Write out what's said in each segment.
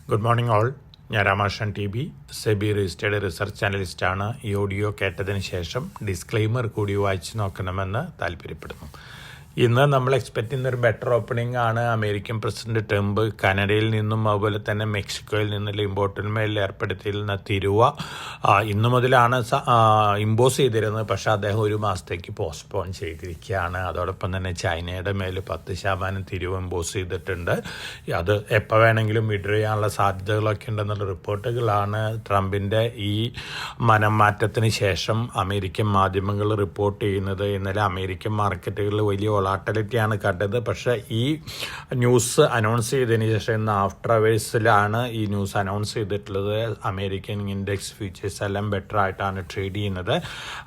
Good morning all. ഞാൻ രാമാകൃഷ്ണൻ TB, SEBI registered research അനലിസ്റ്റാണ്. ഈ audio കേട്ടതിന് ശേഷം ഡിസ്ക്ലെയിമർ കൂടി വായിച്ചു നോക്കണമെന്ന് താല്പര്യപ്പെടുന്നു. ഇന്ന് നമ്മൾ എക്സ്പെക്ട് ചെയ്യുന്നൊരു ബെറ്റർ ഓപ്പണിംഗ് ആണ്. അമേരിക്കൻ പ്രസിഡന്റ് ട്രംപ് കാനഡയിൽ നിന്നും അതുപോലെ തന്നെ മെക്സിക്കോയിൽ നിന്നുള്ള ഇമ്പോർട്ടിന്മേൽ ഏർപ്പെടുത്തിയിരുന്ന തീരുവ ഇന്നു മുതലാണ് ഇമ്പോസ് ചെയ്തിരുന്നത്. പക്ഷേ അദ്ദേഹം ഒരു മാസത്തേക്ക് പോസ്റ്റ്പോൺ ചെയ്തിരിക്കുകയാണ്. അതോടൊപ്പം തന്നെ ചൈനയുടെ മേൽ 10% തീരുവ ഇമ്പോസ് ചെയ്തിട്ടുണ്ട്. അത് എപ്പോൾ വേണമെങ്കിലും വിഡ്രോ ചെയ്യാനുള്ള സാധ്യതകളൊക്കെ ഉണ്ടെന്നുള്ള റിപ്പോർട്ടുകളാണ് ട്രംപിൻ്റെ ഈ മനംമാറ്റത്തിന് ശേഷം അമേരിക്കൻ മാധ്യമങ്ങൾ റിപ്പോർട്ട് ചെയ്യുന്നത്. ഇന്നലെ അമേരിക്കൻ മാർക്കറ്റുകളിൽ വലിയ വോളാറ്റിലിറ്റിയാണ് കണ്ടത്. പക്ഷേ ഈ ന്യൂസ് അനൗൺസ് ചെയ്തതിന് ശേഷം ഇന്ന് ആഫ്റ്റർ അവേഴ്സിലാണ് ഈ ന്യൂസ് അനൗൺസ് ചെയ്തിട്ടുള്ളത്. അമേരിക്കൻ ഇൻഡെക്സ് ഫ്യൂച്ചേഴ്സ് എല്ലാം ബെറ്റർ ആയിട്ടാണ് ട്രേഡ് ചെയ്യുന്നത്.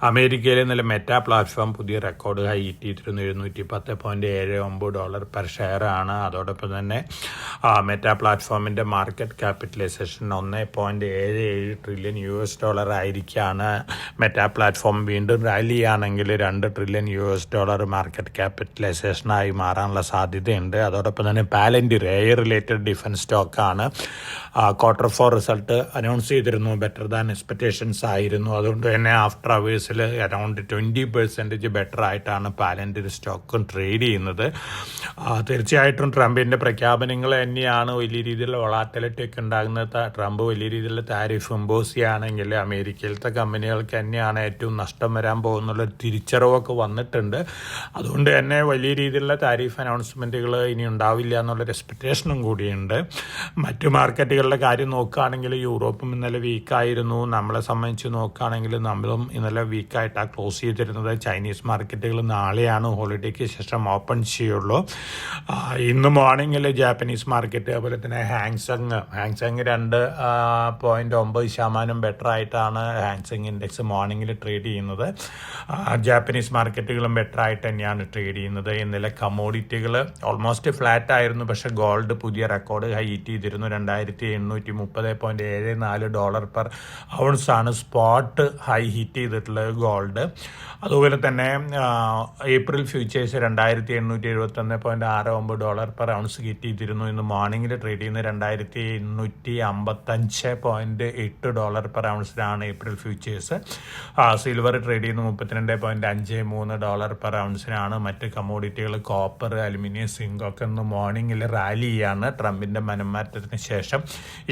അമേരിക്കയിലെ ഇന്നലെ മെറ്റാ പ്ലാറ്റ്ഫോം പുതിയ റെക്കോർഡ് ഹൈ എത്തിയിരുന്നു. $710.79 പെർ ഷെയർ ആണ്. അതോടൊപ്പം തന്നെ മെറ്റാ പ്ലാറ്റ്ഫോമിൻ്റെ മാർക്കറ്റ് ക്യാപിറ്റലൈസേഷൻ $1.77 ട്രില്യൺ ആയിരിക്കുകയാണ്. മെറ്റാ പ്ലാറ്റ്ഫോം വീണ്ടും റാലി ആണെങ്കിൽ $2 ട്രില്യൺ മാർക്കറ്റ് ക്യാപിറ്റലൈസേഷനായി മാറാനുള്ള സാധ്യതയുണ്ട്. അതോടൊപ്പം തന്നെ പാലന്റിയർ റിലേറ്റഡ് ഡിഫൻസ് സ്റ്റോക്കാണ്. Q4 റിസൾട്ട് അനൗൺസ് ചെയ്തിരുന്നു. ബെറ്റർ ദാൻ എക്സ്പെക്റ്റേഷൻസ് ആയിരുന്നു. അതുകൊണ്ട് തന്നെ ആഫ്റ്റർ അവേഴ്സിൽ അറൗണ്ട് 20% ബെറ്റർ ആയിട്ടാണ് പാലന്റിയർ സ്റ്റോക്കും ട്രേഡ് ചെയ്യുന്നത്. തീർച്ചയായിട്ടും ട്രംപിൻ്റെ പ്രഖ്യാപനങ്ങൾ തന്നെയാണ് വലിയ രീതിയിലുള്ള വോളാറ്റിലിറ്റി ഒക്കെ ഉണ്ടാകുന്നത്. ട്രംപ് വലിയ രീതിയിലുള്ള താരിഫ് ഇമ്പോസ് ചെയ്യുകയാണെങ്കിൽ അമേരിക്കയിലത്തെ കമ്പനികൾക്ക് തന്നെയാണ് ഏറ്റവും നഷ്ടം വരാൻ പോകുന്നുള്ളൊരു തിരിച്ചറിവൊക്കെ വന്നിട്ടുണ്ട്. അതുകൊണ്ട് തന്നെ വലിയ രീതിയിലുള്ള താരിഫ് അനൗൺസ്മെൻറ്റുകൾ ഇനി ഉണ്ടാവില്ല എന്നുള്ളൊരു എക്സ്പെക്റ്റേഷനും കൂടിയുണ്ട്. മറ്റു മാർക്കറ്റുകളുടെ കാര്യം നോക്കുകയാണെങ്കിൽ യൂറോപ്പും ഇന്നലെ വീക്കായിരുന്നു. നമ്മളെ സംബന്ധിച്ച് നോക്കുകയാണെങ്കിൽ നമ്മളും ഇന്നലെ വീക്കായിട്ടാണ് ക്ലോസ് ചെയ്തിരുന്നത്. ചൈനീസ് മാർക്കറ്റുകൾ നാളെയാണ് ഹോളിഡേക്ക് ശേഷം ഓപ്പൺ ചെയ്യുള്ളൂ. ഇന്ന് മോർണിംഗിൽ ജാപ്പനീസ് മാർക്കറ്റ് അതുപോലെ തന്നെ ഹാങ്സങ് 2.9% ബെറ്റർ ആയിട്ടാണ് ഹാങ്സങ് ഇൻഡെക്സ് മോർണിംഗിൽ ട്രേഡ് ചെയ്യുന്നത്. ജാപ്പനീസ് മാർക്കറ്റുകളും ബെറ്റർ ആയിട്ട് തന്നെയാണ് ട്രേഡ് ചെയ്യുന്നത്. ഇന്നലെ കമ്മോഡിറ്റികൾ ഓൾമോസ്റ്റ് ഫ്ലാറ്റ് ആയിരുന്നു. പക്ഷേ ഗോൾഡ് പുതിയ റെക്കോർഡ് ഹൈ ഹിറ്റ് ചെയ്തിരുന്നു. $2830.74 പെർ ഔൺസ് ആണ് സ്പോട്ട് ഹൈ ഹിറ്റ് ചെയ്തിട്ടുള്ളത് ഗോൾഡ്. അതുപോലെ തന്നെ April futures $2871.69 per ounce hit ചെയ്തിരുന്നു. ഇന്ന് മോർണിംഗിൽ ട്രേഡ് ചെയ്യുന്നത് $2855.8 പെർ ഔൺസിലാണ് ഏപ്രിൽ ഫ്യൂച്ചേഴ്സ്. സിൽവർ ട്രേഡ് ചെയ്യുന്നത് $32.53 പെർ ഔൺസിനാണ്. മറ്റ് കമ്മോഡിറ്റികൾ കോപ്പർ, അലുമിനിയം, സിങ്ക് ഒക്കെ ഇന്ന് മോർണിംഗിൽ റാലിയാണ്. ട്രംപിൻ്റെ മനംമാറ്റത്തിന് ശേഷം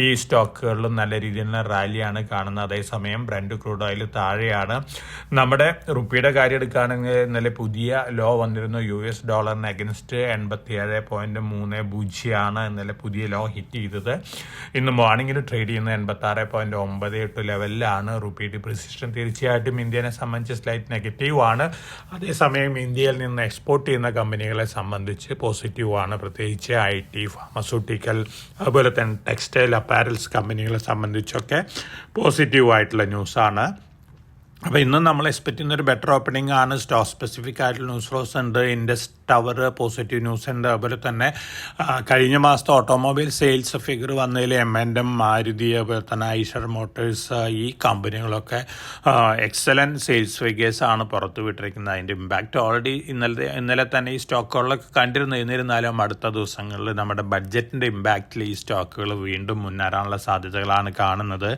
ഈ സ്റ്റോക്കുകളിലും നല്ല രീതിയിലുള്ള റാലിയാണ് കാണുന്നത്. അതേസമയം ബ്രന്റ് ക്രൂഡ് ഓയിൽ താഴെയാണ്. നമ്മുടെ റുപ്പിയുടെ കാര്യം എടുക്കുകയാണെങ്കിൽ ഇന്നലെ പുതിയ ലോ വന്നിരുന്നു. US ഡോളറിന് അഗൻസ്റ്റ് 87.30 ഇന്നലെ പുതിയ ലോ ഹിറ്റ് ചെയ്തത്. ഇന്ന് മോർണിംഗിൽ ട്രേഡ് ചെയ്യുന്നത് 86.98 ലെവലിലാണ്. റുപ്പി ഡിപ്രിസിയേഷൻ തീർച്ചയായിട്ടും ഇന്ത്യനെ സംബന്ധിച്ച് സ്ലൈറ്റ് നെഗറ്റീവ് ആണ്. അതേസമയം ഇന്ത്യയിൽ നിന്ന് എക്സ്പോർട്ട് ചെയ്യുന്ന കമ്പനികളെ സംബന്ധിച്ച് പോസിറ്റീവാണ്. പ്രത്യേകിച്ച് IT, ഫാർമസ്യൂട്ടിക്കൽ അതുപോലെ തന്നെ ടെക്സ്റ്റൈൽ, അപ്പാരൽസ് കമ്പനികളെ സംബന്ധിച്ചൊക്കെ പോസിറ്റീവായിട്ടുള്ള ന്യൂസാണ്. അപ്പോൾ ഇന്ന് നമ്മൾ എക്സ്പെക്ട് ചെയ്യുന്നൊരു ബെറ്റർ ഓപ്പണിംഗ് ആണ്. സ്റ്റോക്ക് സ്പെസിഫിക് ആയിട്ടുള്ള ന്യൂസ് ഫ്ലോസ് ഉണ്ട്. ഇൻഡസ് ടവർ പോസിറ്റീവ് ന്യൂസ് ഉണ്ട്. അതുപോലെ തന്നെ കഴിഞ്ഞ മാസത്തെ ഓട്ടോമൊബൈൽ സെയിൽസ് ഫിഗർ വന്നതിൽ M&M, മാരുതി, അതുപോലെ തന്നെ ഐഷർ മോട്ടോഴ്സ് ഈ കമ്പനികളൊക്കെ എക്സലൻറ്റ് സെയിൽസ് ഫിഗേഴ്സ് ആണ് പുറത്തു വിട്ടിരിക്കുന്നത്. അതിൻ്റെ ഇമ്പാക്റ്റ് ഓൾറെഡി ഇന്നലെ തന്നെ ഈ സ്റ്റോക്കുകളിലൊക്കെ കണ്ടിരുന്നു. എന്നിരുന്നാലും അടുത്ത ദിവസങ്ങളിൽ നമ്മുടെ ബഡ്ജറ്റിൻ്റെ ഇമ്പാക്റ്റിൽ ഈ സ്റ്റോക്കുകൾ വീണ്ടും മുന്നേറാനുള്ള സാധ്യതകളാണ് കാണുന്നത്.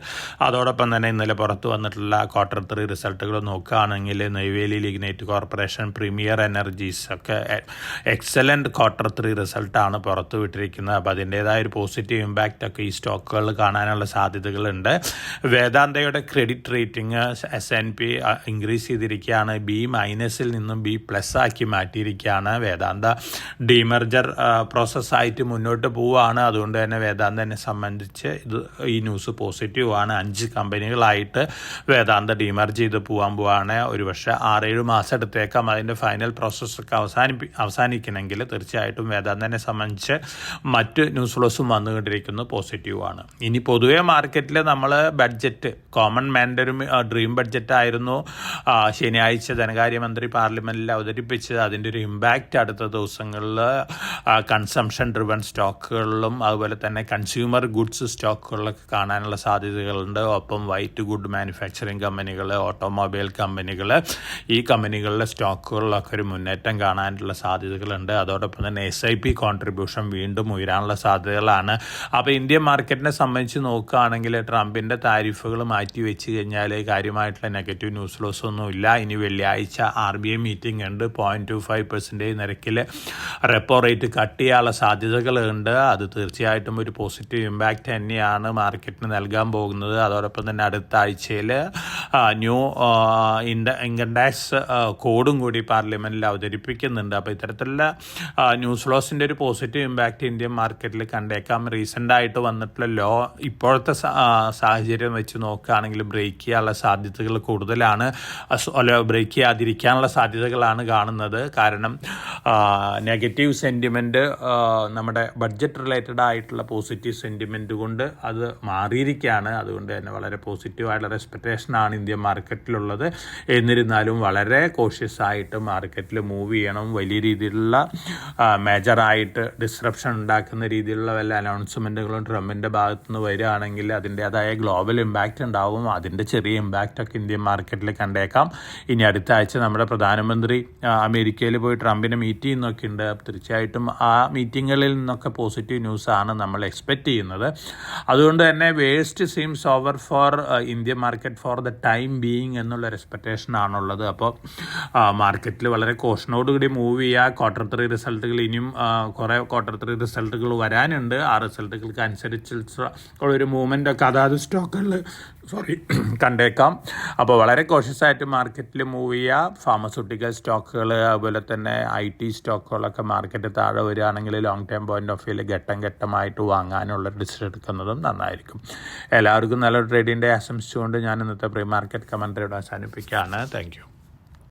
അതോടൊപ്പം തന്നെ ഇന്നലെ പുറത്തു വന്നിട്ടുള്ള Q3 റിസൾട്ടുകൾ നോക്കുകയാണെങ്കിൽ Neyveli lignite corporation, premier energies ഒക്കെ എക്സലൻറ്റ് Q3 റിസൾട്ടാണ് പുറത്തു വിട്ടിരിക്കുന്നത്. അപ്പോൾ അതിൻ്റേതായ ഒരു പോസിറ്റീവ് ഇമ്പാക്റ്റ് ഒക്കെ ഈ സ്റ്റോക്കുകളിൽ കാണാനുള്ള സാധ്യതകളുണ്ട്. വേദാന്തയുടെ ക്രെഡിറ്റ് റേറ്റിംഗ് S&P ഇൻക്രീസ് ചെയ്തിരിക്കുകയാണ്. B- നിന്നും B+ ആക്കി മാറ്റിയിരിക്കുകയാണ്. വേദാന്ത ഡീമർജർ പ്രോസസ്സായിട്ട് മുന്നോട്ട് പോവുകയാണ്. അതുകൊണ്ട് തന്നെ വേദാന്തനെ സംബന്ധിച്ച് ഈ ന്യൂസ് പോസിറ്റീവാണ്. 5 കമ്പനികളായിട്ട് വേദാന്ത ഡീമർജ് ചെയ്ത് പോവാണ്. ഒരുപക്ഷെ 6-7 മാസം എടുത്തേക്കാം അതിൻ്റെ ഫൈനൽ പ്രോസസ്സൊക്കെ അവസാനിക്കണമെങ്കിൽ. തീർച്ചയായിട്ടും വേദാന്തനെ സംബന്ധിച്ച് മറ്റ് ന്യൂസ് ഫ്ലോസും വന്നുകൊണ്ടിരിക്കുന്നത് പോസിറ്റീവാണ്. ഇനി പൊതുവെ മാർക്കറ്റിൽ നമ്മൾ ബഡ്ജറ്റ് കോമൺ മാൻ്റെ ഒരു ഡ്രീം ബഡ്ജറ്റായിരുന്നു ശനിയാഴ്ച ധനകാര്യമന്ത്രി പാർലമെൻറ്റിൽ അവതരിപ്പിച്ചത്. അതിൻ്റെ ഒരു ഇമ്പാക്റ്റ് അടുത്ത ദിവസങ്ങളിൽ കൺസംഷൻ ഡ്രിവൺ സ്റ്റോക്കുകളിലും അതുപോലെ തന്നെ കൺസ്യൂമർ ഗുഡ്സ് സ്റ്റോക്കുകളിലൊക്കെ കാണാനുള്ള സാധ്യതകളുണ്ട്. ഒപ്പം വൈറ്റ് ഗുഡ് മാനുഫാക്ചറിങ് കമ്പനികൾ, ഓട്ടോമൊബൈൽ കമ്പനികൾ, ഈ കമ്പനികളിലെ സ്റ്റോക്കുകളിലൊക്കെ ഒരു മുന്നേറ്റം കാണാനുള്ള സാധ്യതകളുണ്ട്. അതോടൊപ്പം തന്നെ SIP കോൺട്രിബ്യൂഷൻ വീണ്ടും ഉയരാനുള്ള സാധ്യതകളാണ്. അപ്പോൾ ഇന്ത്യൻ മാർക്കറ്റിനെ സംബന്ധിച്ച് നോക്കുകയാണെങ്കിൽ ട്രംപിൻ്റെ താരിഫുകൾ മാറ്റി വെച്ച് കഴിഞ്ഞാൽ കാര്യമായിട്ടുള്ള നെഗറ്റീവ് ന്യൂസ് ലോസ് ഒന്നുമില്ല. ഇനി വെള്ളിയാഴ്ച RBI മീറ്റിംഗ് ഉണ്ട്. 0.25% നിരക്കിൽ റെപ്പോ റേറ്റ് കട്ട് ചെയ്യാനുള്ള സാധ്യതകളുണ്ട്. അത് തീർച്ചയായിട്ടും ഒരു പോസിറ്റീവ് ഇമ്പാക്റ്റ് തന്നെയാണ് മാർക്കറ്റിന് നൽകാൻ പോകുന്നത്. അതോടൊപ്പം തന്നെ അടുത്ത ആഴ്ചയിൽ ന്യൂ ഇൻകം ടാക്സ് കോഡും കൂടി പാർലമെൻറ്റിൽ അവതരിപ്പിക്കുന്നുണ്ട്. അപ്പോൾ ഇത്തരത്തിലുള്ള ന്യൂസ് ലോസിൻ്റെ ഒരു പോസിറ്റീവ് ഇമ്പാക്റ്റ് ഇന്ത്യൻ മാർക്കറ്റിൽ കണ്ടേക്കാം. റീസെൻ്റായിട്ട് വന്നിട്ടുള്ള ലോ ഇപ്പോഴത്തെ സാഹചര്യം വെച്ച് നോക്കുകയാണെങ്കിൽ ബ്രേക്ക് ചെയ്യാനുള്ള സാധ്യതകൾ കൂടുതലാണ്. ബ്രേക്ക് ചെയ്യാതിരിക്കാനുള്ള സാധ്യതകളാണ് കാണുന്നത്. കാരണം നെഗറ്റീവ് സെൻറ്റിമെൻറ്റ് നമ്മുടെ ബഡ്ജറ്റ് റിലേറ്റഡ് ആയിട്ടുള്ള പോസിറ്റീവ് സെൻറ്റിമെൻറ്റ് കൊണ്ട് അത് മാറിയിരിക്കുകയാണ്. അതുകൊണ്ട് തന്നെ വളരെ പോസിറ്റീവായിട്ടുള്ള എക്സ്പെക്റ്റേഷനാണ് ഇന്ത്യൻ മാർക്കറ്റിലുള്ളത്. എന്നിരുന്നാലും വളരെ കോഷ്യസ് ആയിട്ട് മാർക്കറ്റിൽ മൂവ് ചെയ്യണം. വലിയ രീതിയിലുള്ള മേജറായിട്ട് ഡിസ്റപ്ഷൻ ഉണ്ടാക്കുന്ന രീതിയിലുള്ള വല്ല അനൗൺസ്മെൻറ്റുകളും ട്രംപിൻ്റെ ഭാഗത്തുനിന്ന് വരികയാണെങ്കിൽ അതിൻ്റേതായ ഗ്ലോബൽ ഇമ്പാക്റ്റ് ഉണ്ടാവും. അതിൻ്റെ ചെറിയ ഇമ്പാക്റ്റൊക്കെ ഇന്ത്യൻ മാർക്കറ്റിൽ കണ്ടേക്കാം. ഇനി അടുത്ത ആഴ്ച നമ്മുടെ പ്രധാനമന്ത്രി അമേരിക്കയിൽ പോയി ട്രംപിനെ മീറ്റ് ചെയ്യുന്നൊക്കെ ഉണ്ട്. തീർച്ചയായിട്ടും ആ മീറ്റിങ്ങുകളിൽ നിന്നൊക്കെ പോസിറ്റീവ് ന്യൂസാണ് നമ്മൾ എക്സ്പെക്റ്റ് ചെയ്യുന്നത്. അതുകൊണ്ട് തന്നെ waste seems over for Indian market for the time being എന്നുള്ളൊരു എക്സ്പെക്റ്റേഷനാണുള്ളത്. അപ്പോൾ മാർക്കറ്റിൽ വളരെ കോഷനോടുകൂടി മൂവ് ചെയ്യുക. Q3 റിസൾട്ടുകൾ ഇനിയും കുറേ Q3 റിസൾട്ടുകൾ വരാനുണ്ട്. ആ റിസൾട്ടുകൾക്ക് അനുസരിച്ചുള്ളൊരു മൂവ്മെൻ്റ് ഒക്കെ അതാത് സ്റ്റോക്കുകളിൽ കണ്ടേക്കാം. അപ്പോൾ വളരെ കോഷ്യസ് ആയിട്ട് മാർക്കറ്റിൽ മൂവ് ചെയ്യുക. ഫാർമസ്യൂട്ടിക്കൽ സ്റ്റോക്കുകൾ അതുപോലെ തന്നെ IT സ്റ്റോക്കുകളൊക്കെ മാർക്കറ്റ് താഴെ വരികയാണെങ്കിൽ ലോങ് ടേം പോയിന്റ് ഓഫ് വ്യൂവിൽ ഘട്ടമായിട്ട് വാങ്ങാനുള്ള ഡിസിഷൻ എടുക്കുന്നതും നന്നായിരിക്കും. എല്ലാവർക്കും നല്ലൊരു ട്രേഡിൻ്റെ ആശംസിച്ചുകൊണ്ട് ഞാൻ ഇന്നത്തെ പ്രീ മാർക്കറ്റ് കമൻട്രിയുടെ അവസാനിപ്പിക്കുകയാണ്. Thank you.